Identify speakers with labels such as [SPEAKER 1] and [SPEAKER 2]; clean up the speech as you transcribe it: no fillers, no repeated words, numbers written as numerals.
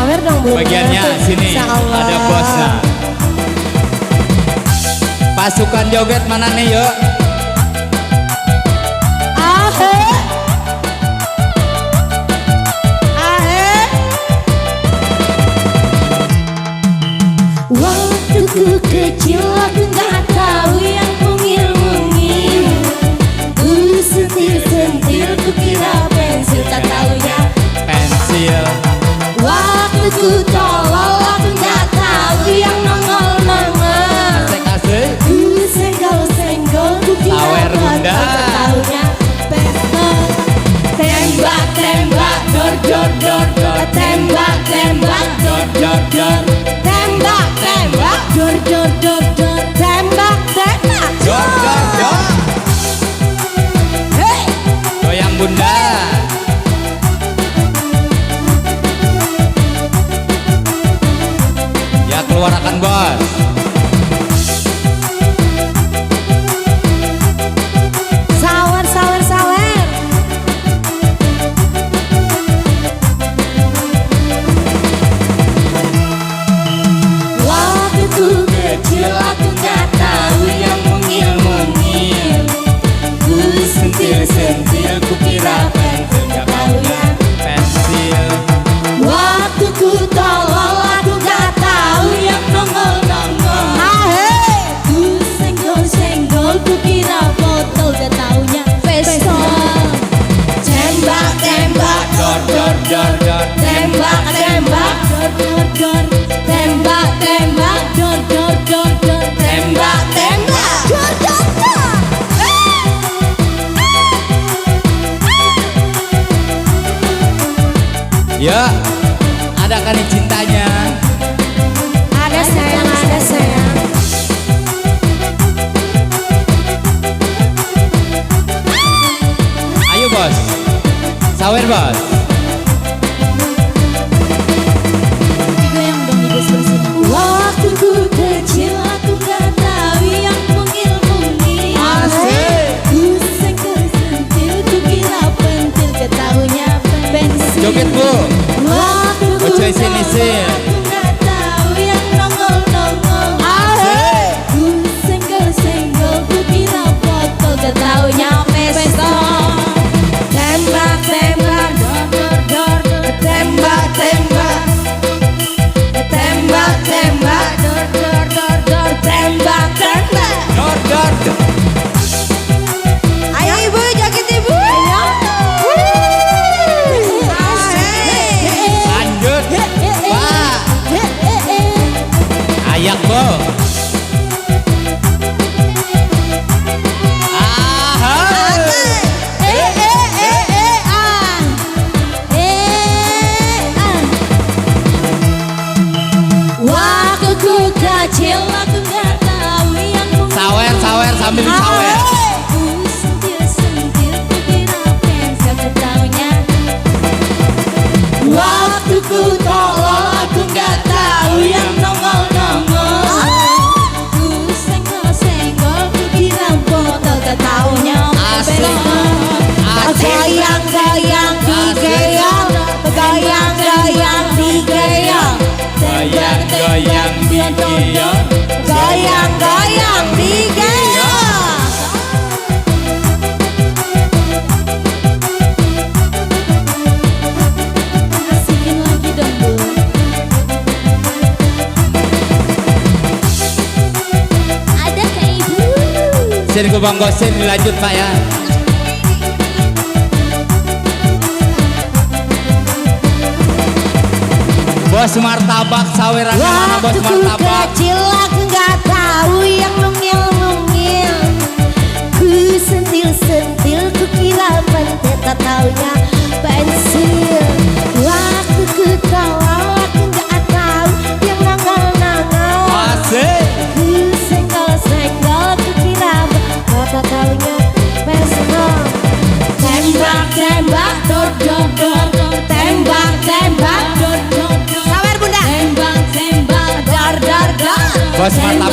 [SPEAKER 1] sawer dong Bunda.
[SPEAKER 2] Bagiannya sini ada bosnya. Pasukan joget mana nih yuk?
[SPEAKER 1] Ahe, ahe. Waktu ku kecil aku gak tahu yang mungil-mungil. Ku sentil-sentil ku kira pensil, tak taunya
[SPEAKER 2] Pensil.
[SPEAKER 1] waktu ku tolol aku gak tahu yang nongol-nongol.
[SPEAKER 2] Asik-asik.
[SPEAKER 1] Ku senggol-senggol ku kira
[SPEAKER 2] Sawer Bunda.
[SPEAKER 1] tak taunya pesta. Tembak-tembak dor dor dor dor. Tembak-tembak dor dor dor. Tembak-tembak dor dor dor dor. Tembak-tembak
[SPEAKER 2] Dor dor dor.
[SPEAKER 1] Hey!
[SPEAKER 2] Goyang Bunda. Ya keluarkan bos.
[SPEAKER 1] Sawer, sawer, sawer. Waktu ku kecil aku gak tahu yang mungil-mungil. Ku sentil-sentil ku kira pensil, gak taunya
[SPEAKER 2] Pensil.
[SPEAKER 1] waktu ku tolol aku gak tahu yang nongol-nongol. Ku senggol-senggol ku kira botol, gak taunya pesta. Tembak-tembak
[SPEAKER 2] Dor dor dor dor.
[SPEAKER 1] tembak-tembak dor dor dor. Tembak-tembak dor dor dor dor. Tembak-tembak dor dor dor.
[SPEAKER 2] Ya, ada kali cintanya.
[SPEAKER 1] Ada sayang, ada sayang.
[SPEAKER 2] Ayo bos. Sawer bos.
[SPEAKER 1] Digoyang dong ibu sebelah. Waktu ku kecil aku gak tahu yang mungil-mungil.
[SPEAKER 2] Asik.
[SPEAKER 1] Ku sentil-sentil ku kira pentil, gak taunya pensil.
[SPEAKER 2] Joget bu.
[SPEAKER 1] Waktu ku
[SPEAKER 2] Ocoy sini sih.
[SPEAKER 1] aku gak tahu yang nongol-nongol.
[SPEAKER 2] Asik.
[SPEAKER 1] Ku senggol-senggol ku kira botol, gak taunya pesta. Tembak-tembak dor dor dor. Tembak-tembak. Tembak-tembak dor dor dor dor. Tembak-tembak.
[SPEAKER 2] Dor dor dor.
[SPEAKER 1] Ayo ibu, joget ibu.
[SPEAKER 2] Lanjut. Wah. Ayak bu.
[SPEAKER 1] Waktu ku kecil aku gak tahu yang
[SPEAKER 2] Sawer sawer sambil sawer.
[SPEAKER 1] Ku sentil-sentil ku kira pensil, gak taunya. Waktu ku tolol aku gak tahu yang nongol-nongol. Ku senggol-senggol ku kira botol, gak taunya
[SPEAKER 2] Asik. Asik.
[SPEAKER 1] Goyang-goyang digeyang, goyang-goyang digeyang,
[SPEAKER 2] Goyang-goyang digeyang.
[SPEAKER 1] goyang-goyang digeyang. Asikin lagi dong bu. Ada kayak ibu.
[SPEAKER 2] Sini gue bang Gosin dilanjut pak ya. Bos martabak sawerannya mana bos
[SPEAKER 1] Waktu ku
[SPEAKER 2] martabak?
[SPEAKER 1] kecil aku gak tahu yang mungil-mungil. Ku sentil-sentil ku kira pentil, tak taunya pensil. Waktu ku tolol aku gak tahu yang nongol-nongol.
[SPEAKER 2] Asik.
[SPEAKER 1] Ku senggol-senggol ku kira tak taunya pensil. Tembak-tembak dor dor dor dor. Tembak-tembak dor dor dor. Sawer bunda. Tembak-tembak dar dar dar.
[SPEAKER 2] Bos martabak